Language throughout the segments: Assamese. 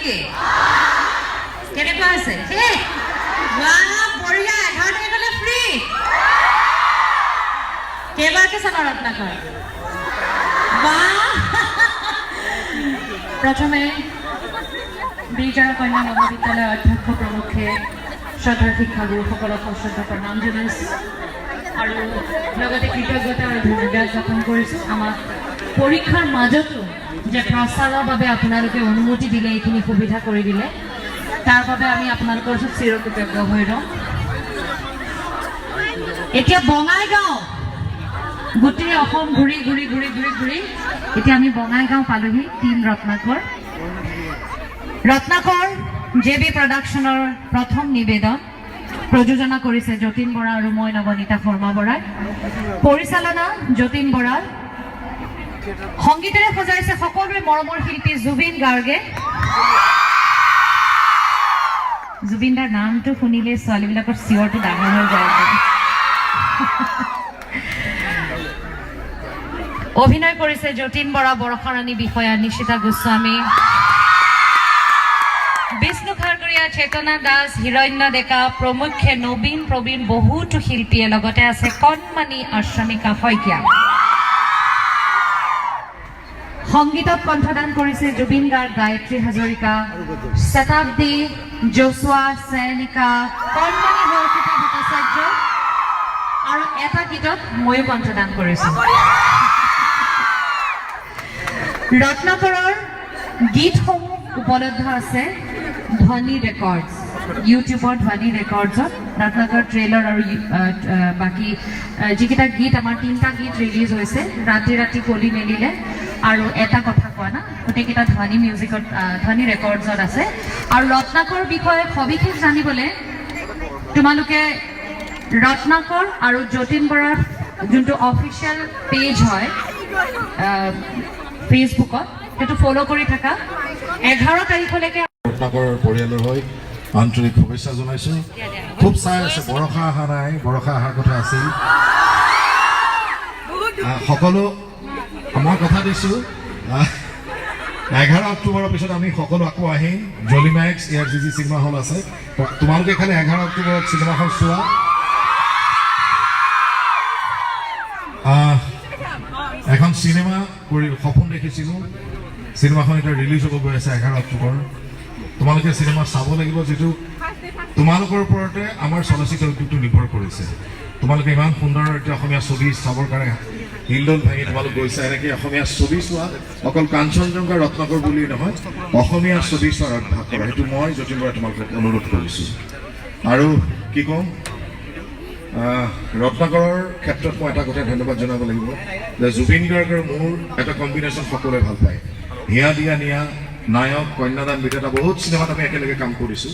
নেকি কেনেকুৱা আছে হে বাহ বঢ়িয়া 11 টাকা গ'লে ফ্ৰী কেইবাৰকে চাবা ৰত্নাকৰ বাহ প্ৰথমে বিজয় কন্যা মহাবিদ্যালয় অধ্যক্ষ প্ৰমুখে শ্ৰদ্ধাৰ শিক্ষাগুৰুসকলক শ্ৰদ্ধা প্ৰণাম জনাইছোঁ আৰু লগতে কৃতজ্ঞতা আৰু ধন্যবাদ জ্ঞাপন কৰিছোঁ আমাক পৰীক্ষাৰ মাজতো যে প্ৰচাৰৰ বাবে আপোনালোকে অনুমতি দিলে এইখিনি সুবিধা কৰি দিলে তাৰ বাবে আমি আপোনালোকৰ ওচৰত চিৰকৃতজ্ঞ হৈ ৰওঁ এতিয়া বঙাইগাঁও গোটেই অসম ঘূৰি ঘূৰি ঘূৰি ঘূৰি ঘূৰি এতিয়া আমি বঙাইগাঁও পালোহি টিম ৰত্নাকৰ জেবি প্ৰডাকশ্যনৰ প্ৰথম নিবেদন প্ৰযোজনা কৰিছে যতীন বৰা আৰু মই নৱনীতা শৰ্মা বৰাই পৰিচালনা যতীন বৰাৰ সংগীতেৰে সজাইছে সকলোৱে মৰমৰ শিল্পী জুবিন গাৰ্গে জুবিন দাৰ নামটো শুনিলে ছোৱালীবিলাকৰ চিঞৰটো ডাঙৰ হৈ যায় অভিনয় কৰিছে যতীন বৰা বৰষাৰাণী বিষয়া নিশিতা গোস্বামী বিষ্ণু খাৰকৰীয়া চেতনা দাস হিৰণ্য ডেকা প্ৰমুখ্যে নবীন প্ৰবীণ বহুতো শিল্পীয়ে লগতে আছে কণমানি অশ্ৰমিকা শইকীয়া সংগীতত কণ্ঠদান কৰিছে জুবিন গাৰ্গ গায়ত্ৰী হাজৰিকা শতাব্দী জোচুৱা সৈনিকা কণমানি হৰ্ষিতা ভট্টাচাৰ্য আৰু এটা গীতত ময়ো কণ্ঠদান কৰিছোঁ ৰত্নাকৰৰ গীতসমূহ উপলব্ধ আছে ধ্বনি ৰেকৰ্ডছ ইউটিউবৰ ধ্বনি ৰেকৰ্ডছত ৰত্নাকৰ ট্ৰেইলাৰ আৰু বাকী যিকেইটা গীত আমাৰ 3টা গীত ৰিলিজ হৈছে ৰাতি ৰাতি কলি মেলিলে আৰু এটা কথা কোৱা না গোটেইকেইটা ধ্বনি মিউজিকত ধ্বনি ৰেকৰ্ডছত আছে আৰু ৰত্নাকৰ বিষয়ে সবিশেষ জানিবলৈ তোমালোকে ৰত্নাকৰ আৰু যতীন বৰাৰ যোনটো অফিচিয়েল পেজ হয় ফেচবুকত সেইটো ফলো কৰি থাকা 11 তাৰিখলৈকে ৰত্নাকৰৰ পৰিয়ালৰ হৈ আন্তৰিক শুভেচ্ছা জনাইছোঁ খুব চাই আছে বৰষা অহা নাই বৰষা অহাৰ কথা আছিল সকলো মই কথা দিছোঁ 11 অক্টোবৰৰ পিছত আমি সকলো আকৌ আহিম জলিমেক্স ARCC চিনেমা হল আছে তোমালোকে খালি 11 অক্টোবৰত চিনেমাখন চোৱা এখন চিনেমা কৰি সপোন দেখিছিলোঁ চিনেমাখন এতিয়া ৰিলিজ হ'ব গৈ আছে 11 অক্টোবৰ তোমালোকে চিনেমা চাব লাগিব যেটো তোমালোকৰ ওপৰতে আমাৰ চলচ্চিত্ৰ উদ্যোগটো নিৰ্ভৰ কৰিছে তোমালোকে ইমান সুন্দৰ এতিয়া অসমীয়া ছবি চাবৰ কাৰণে হিলডল ভাঙি তোমালোক গৈছা এনেকৈ অসমীয়া ছবি চোৱা অকল কাঞ্চনজংঘা ৰত্নাকৰ বুলি নহয় অসমীয়া ছবি চোৱাৰ অভ্যাস কৰা সেইটো মই যতীন বৰাই তোমালোকক অনুৰোধ কৰিছোঁ আৰু কি ক'ম ৰত্নাকৰৰ ক্ষেত্ৰত মই এটা কথা ধন্যবাদ জনাব লাগিব যে জুবিন গাৰ্গ আৰু মোৰ এটা কম্বিনেশ্যন সকলোৱে ভাল পায় হিয়া দিয়া নিয়া নায়ক কন্যাদান বিধাতা বহুত চিনেমাত আমি একেলগে কাম কৰিছোঁ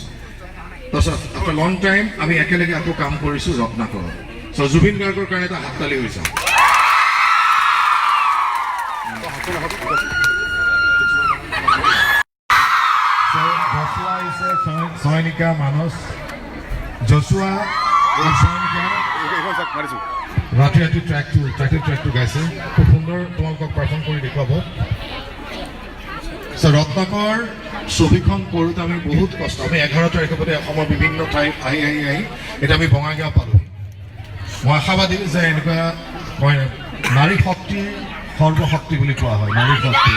তাৰপিছত আফটাৰ লং টাইম আমি একেলগে আকৌ কাম কৰিছোঁ ৰত্নাকৰত চ' জুবিন গাৰ্গৰ কাৰণে এটা হাততালি হৈ যাওঁ জচুৱা হৈছে সৈনিকা মানস জচুৱা ৰাতি ৰাতি ট্ৰেকটো গাইছে খুব সুন্দৰ তোমালোকক পাৰফৰ্ম কৰি দেখুৱাব ৰত্নাকৰ ছবিখন কৰোঁতে আমি বহুত কষ্ট আমি 11 তাৰিখৰ পৰা অসমৰ বিভিন্ন ঠাইত আহি এতিয়া আমি বঙাইগাঁও পালোঁ মই আশাবাদী যে এনেকুৱা কয় নাৰী শক্তি সৰ্বশক্তি বুলি কোৱা হয় নাৰী শক্তি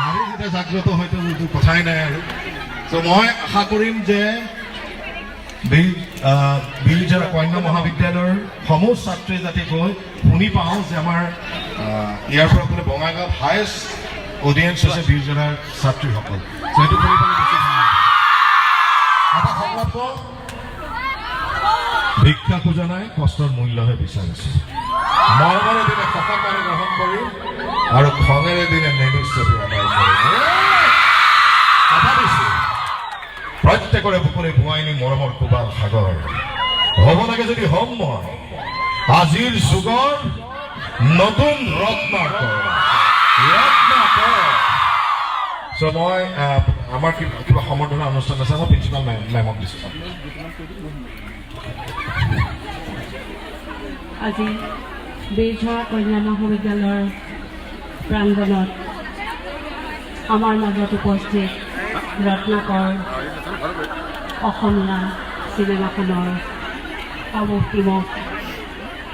নাৰী যেতিয়া জাগ্ৰত হয়তো কথাই নাই আৰু ত' মই আশা কৰিম যে বিজয় কন্যা মহাবিদ্যালয়ৰ সমূহ ছাত্ৰীয়ে যাতে গৈ শুনি পাওঁ যে আমাৰ ইয়াৰ পৰা বোলে বঙাইগাঁৱত হায়েষ্ট অডিয়েঞ্চ হৈছে বিজয়াৰ ছাত্ৰীসকল সেইটো কৰি পেলাই বেছি এটা সংকল্প ভিক্ষা খোজা নাই কষ্টৰ মূল্যহে বিচাৰিছোঁ মৰমেৰে দিনে সকামেৰে গ্ৰহণ কৰি আৰু খঙেৰে দিনে নেমিষ্টি আদায় কৰি কথা দিছোঁ প্ৰত্যেকৰে বুকুৰে ভুৱাইনী মৰমৰ কোবাল সাগৰ হ'ব লাগে যদি হ'ম মই আজিৰ যুগৰ নতুন ৰত্নাকৰ চ' মই আমাৰ কিবা সম্বৰ্ধনা অনুষ্ঠান আছে মই প্ৰিন্সিপাল মেমক দিছোঁ আজি বেজৰা কন্যা মহাবিদ্যালয়ৰ প্ৰাংগণত আমাৰ মাজত উপস্থিত ৰত্নাকৰ অসমীয়া চিনেমাখনৰ অৱতীৰ্ণক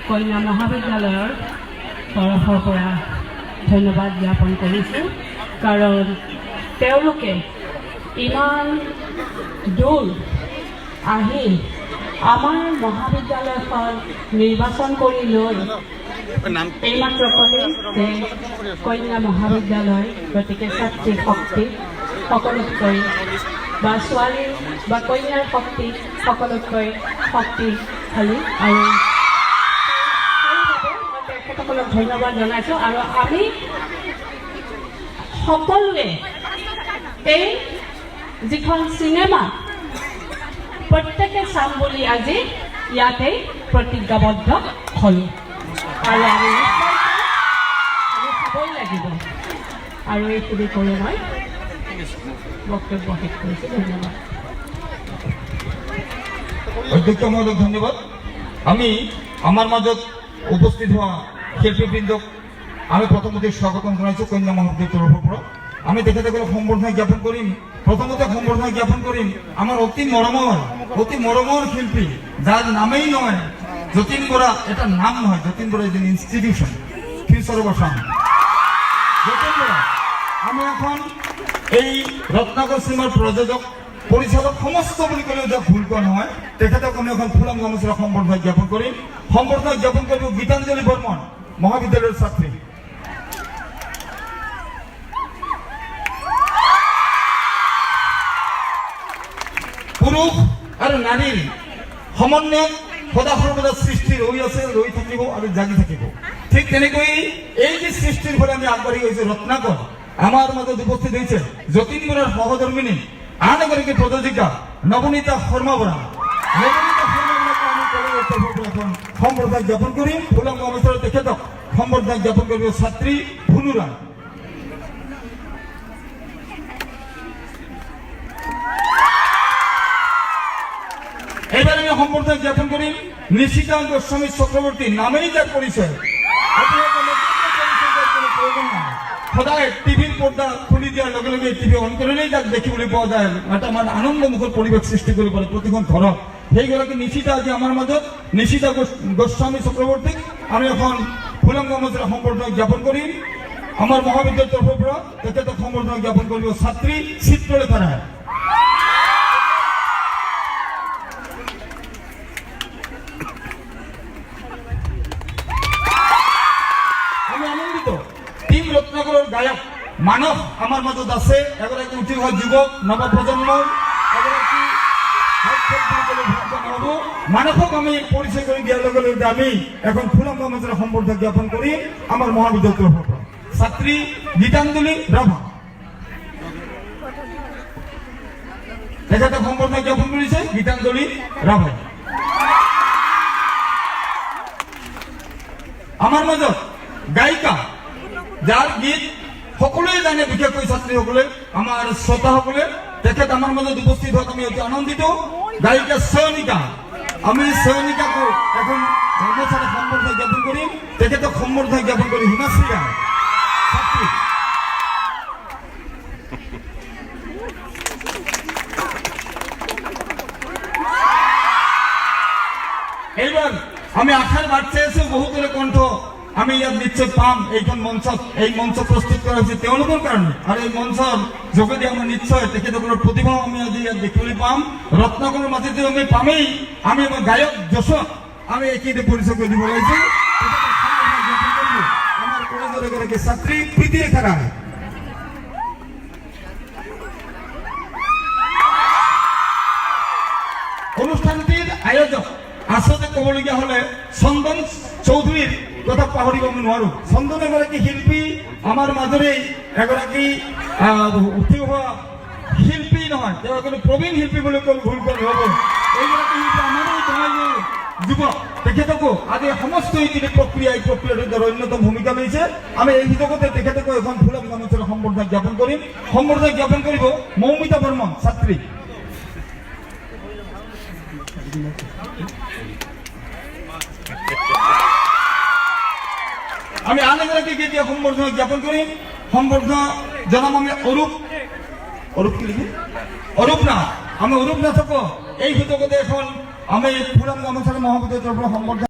কন্যা মহাবিদ্যালয়ৰ তৰফৰ পৰা ধন্যবাদ জ্ঞাপন কৰিছোঁ, কাৰণ তেওঁলোকে ইমান দূৰ আহি আমাৰ মহাবিদ্যালয়খন নিৰ্বাচন কৰি লৈ এইমাত্ৰ ক'লে যে কন্যা মহাবিদ্যালয় গতিকে ছাত্ৰী শক্তি সকলোতকৈ বা ছোৱালী বা কন্যাৰ শক্তি সকলোতকৈ শক্তিশালী, আৰু সেইবাবে মই তেখেতসকলক ধন্যবাদ জনাইছোঁ। আৰু আমি সকলোৱে এই যিখন চিনেমা প্ৰত্যেকে চাম বুলি আজি ইয়াতেই প্ৰতিজ্ঞাবদ্ধ হ'লোঁ, আৰু আমি চাবই লাগিব। আৰু এইখিনি কৰি মই বক্তব্য শেষ কৰিছোঁ। ধন্যবাদ। অধ্যক্ষ মহোদয় ধন্যবাদ। আমি আমাৰ মাজত উপস্থিত হোৱা শিল্পীবৃন্দক আমি প্ৰথমতে স্বাগতম জনাইছোঁ কন্যা মহাবিদ্যালয়ৰ তৰফৰ পৰা। আমি তেখেতসকলক সম্বৰ্ধনা জ্ঞাপন কৰিম। প্ৰথমতে সম্বৰ্ধনা জ্ঞাপন কৰিম আমাৰ অতি মৰমৰ শিল্পী, যাৰ নামেই নহয় যতীন বৰা, এটা নাম নহয়, যতীন বৰা এজন institution, future of Assam. Jatin Bora আমি এখন এই ৰত্নাকৰ চিনেমাৰ প্ৰযোজক পৰিচালক সমস্ত বুলি ক'লেও যাক ভুল কোৱা নহয়, তেখেতক আমি এখন ফুলাম গামোচাৰে সম্বৰ্ধনা জ্ঞাপন কৰিম। সম্বৰ্ধনা জ্ঞাপন কৰিব গীতাঞ্জলি বৰ্মন, মহাবিদ্যালয়ৰ ছাত্ৰী। পুৰুষ আৰু নাৰীৰ সমন্বয়ত সদা সৰ্বদা সৃষ্টি ৰৈ আছে, ৰৈ থাকিব আৰু জাগি থাকিব। ঠিক তেনেকৈ এই যে সৃষ্টিৰ ফালে আমি আগবাঢ়ি গৈছোঁ, ৰত্নাকৰ আমাৰ মাজত উপস্থিত হৈছে যতীন বৰাৰ সহধৰ্মিনী আন এগৰাকী প্ৰযোজিকা নৱনীতা শৰ্মা বৰা। নৱনীতা শৰ্মা বৰাক আমি কলেজৰ তৰফৰ পৰা এখন সম্বৰ্ধনা জ্ঞাপন কৰিম। ফুলাম গামোচাৰে তেখেতক সম্বৰ্ধনা জ্ঞাপন কৰিব ছাত্ৰী ভুনুৰা। এবার আমি সম্বর্ধনা জ্ঞাপন করি নিশিতা গোস্বামী চক্রবর্তী, নামেই যার পরিচয়, প্রয়োজন নাই। সদায় টিভির পর্দা খুলি দিয়ার লগে লগে টিভি অন কৰিলেই যাক দেখিবলৈ পোৱা যায়, এটা আমাৰ আনন্দমুখৰ পৰিৱেশ সৃষ্টি কৰিব পাৰে প্ৰতিখন ঘৰত। সেইগৰাকী নিশিতা আজি আমাৰ মাজত, নিশিতা গোস্বামী চক্ৰবৰ্তীক আমি এখন ফুলাম গামোচাৰে সম্বৰ্ধনা জ্ঞাপন কৰিম। আমাৰ মহাবিদ্যালয়ৰ তৰফৰ পৰা তেখেতক সম্বৰ্ধনা জ্ঞাপন কৰিব ছাত্ৰী চিত্ৰলেখা ৰায়। টিম ৰত্নাকৰৰ গায়ক মানস আমাৰ মাজত আছে, এগৰাকী উঠি অহা যুৱক নৱপ্ৰজন্মৰ এগৰাকী মানসক আমি পৰিচয় কৰি দিয়াৰ লগে লগে আমি এখন ফুলাম গামোচাৰে সম্বৰ্ধনা জ্ঞাপন কৰি আমাৰ মহাবিদ্যালয়ৰ তৰফৰ পৰা ছাত্ৰী গীতাঞ্জলি ৰাভা, তেখেতক সম্বৰ্ধনা জ্ঞাপন কৰিছে গীতাঞ্জলি ৰাভাই। আমাৰ মাজত গায়িকা, যাৰ গীত সকলোৱে জানে, বিশেষকৈ ছাত্ৰীসকলে, আমাৰ শ্ৰোতাসকলে, তেখেত আমাৰ মাজত উপস্থিত হোৱাত আমি অতি আনন্দিত। গায়িকা সয়নিকা, আমি সয়নিকাকো এখন গামোচাৰে সম্বৰ্ধনা জ্ঞাপন কৰিম। তেখেতক সম্বৰ্ধনা জ্ঞাপন কৰি হিমাশ্ৰী ৰায় ছাত্ৰী। এইবাৰ আমি আশাৰ বাট চাই আছো, বহুতৰে কণ্ঠ আমি ইয়াত নিশ্চয় পাম। এইখন মঞ্চত, এই মঞ্চ প্ৰস্তুত কৰা হৈছে তেওঁলোকৰ কাৰণে, আৰু এই মঞ্চৰ যোগেদি আমাৰ নিশ্চয় তেখেতসকলৰ প্ৰতিভাও আমি আজি ইয়াত দেখিবলৈ পাম। ৰত্নাকৰৰ মাজতে আমি পামেই, আমি আমাৰ গায়ক যশক আমি এইখিনিতে পৰিচয় কৰি দিব লাগিছিল। আমাৰ কলেজৰ এগৰাকী ছাত্ৰী প্ৰীতি ৰেখা ৰায়। অনুষ্ঠানটিৰ আয়োজক আচলতে ক'বলগীয়া হ'লে চন্দন চৌধুৰীৰ কথা পাহৰিব আমি নোৱাৰো। চন্দন এগৰাকী শিল্পী, আমাৰ মাজৰে এগৰাকী উঠি অহা শিল্পী নহয়, তেওঁ এগৰাকী প্ৰবীণ শিল্পী বুলি ক'লে ভুল কৰি নহ'ব। এইগৰাকী শিল্পী আমাৰো যুৱক, তেখেতকো আজি সমস্ত এইখিনি প্ৰক্ৰিয়া, এই প্ৰক্ৰিয়াটোৰ অন্যতম ভূমিকা লৈছে। আমি এই সুযোগতে তেখেতকো এখন ফুলাম গামোচাৰে সম্বৰ্ধনা জ্ঞাপন কৰিম। সম্বৰ্ধনা জ্ঞাপন কৰিব মৌমিতা বৰ্মন ছাত্ৰী। আমি আন এগৰাকীক এতিয়া সম্বৰ্ধনা জ্ঞাপন কৰিম সম্বৰ্ধনা জনাম আমি অৰূপ কি লিখি অৰূপ নাথ আমি অৰূপ নাথকো এই সুযোগতে এখন আমি ফুলাম গামোচাৰ মহাবিদ্যালয়ৰ তৰফৰ সম্বৰ্ধনা